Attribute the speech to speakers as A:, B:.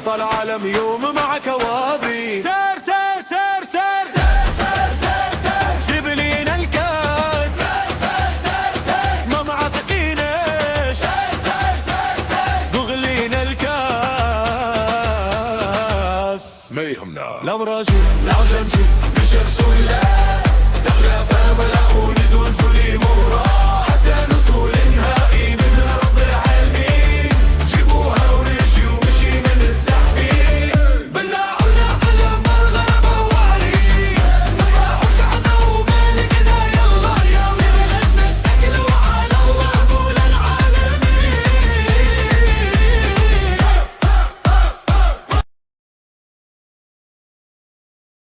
A: افضل عالم يوم مع كوابي. سير سير سير سير جيب لينا الكاس، ما معتقيناش، دغلينا الكاس. ما يهمنا لا مراجل لا جنجي مش رسول الله، تغلى فهم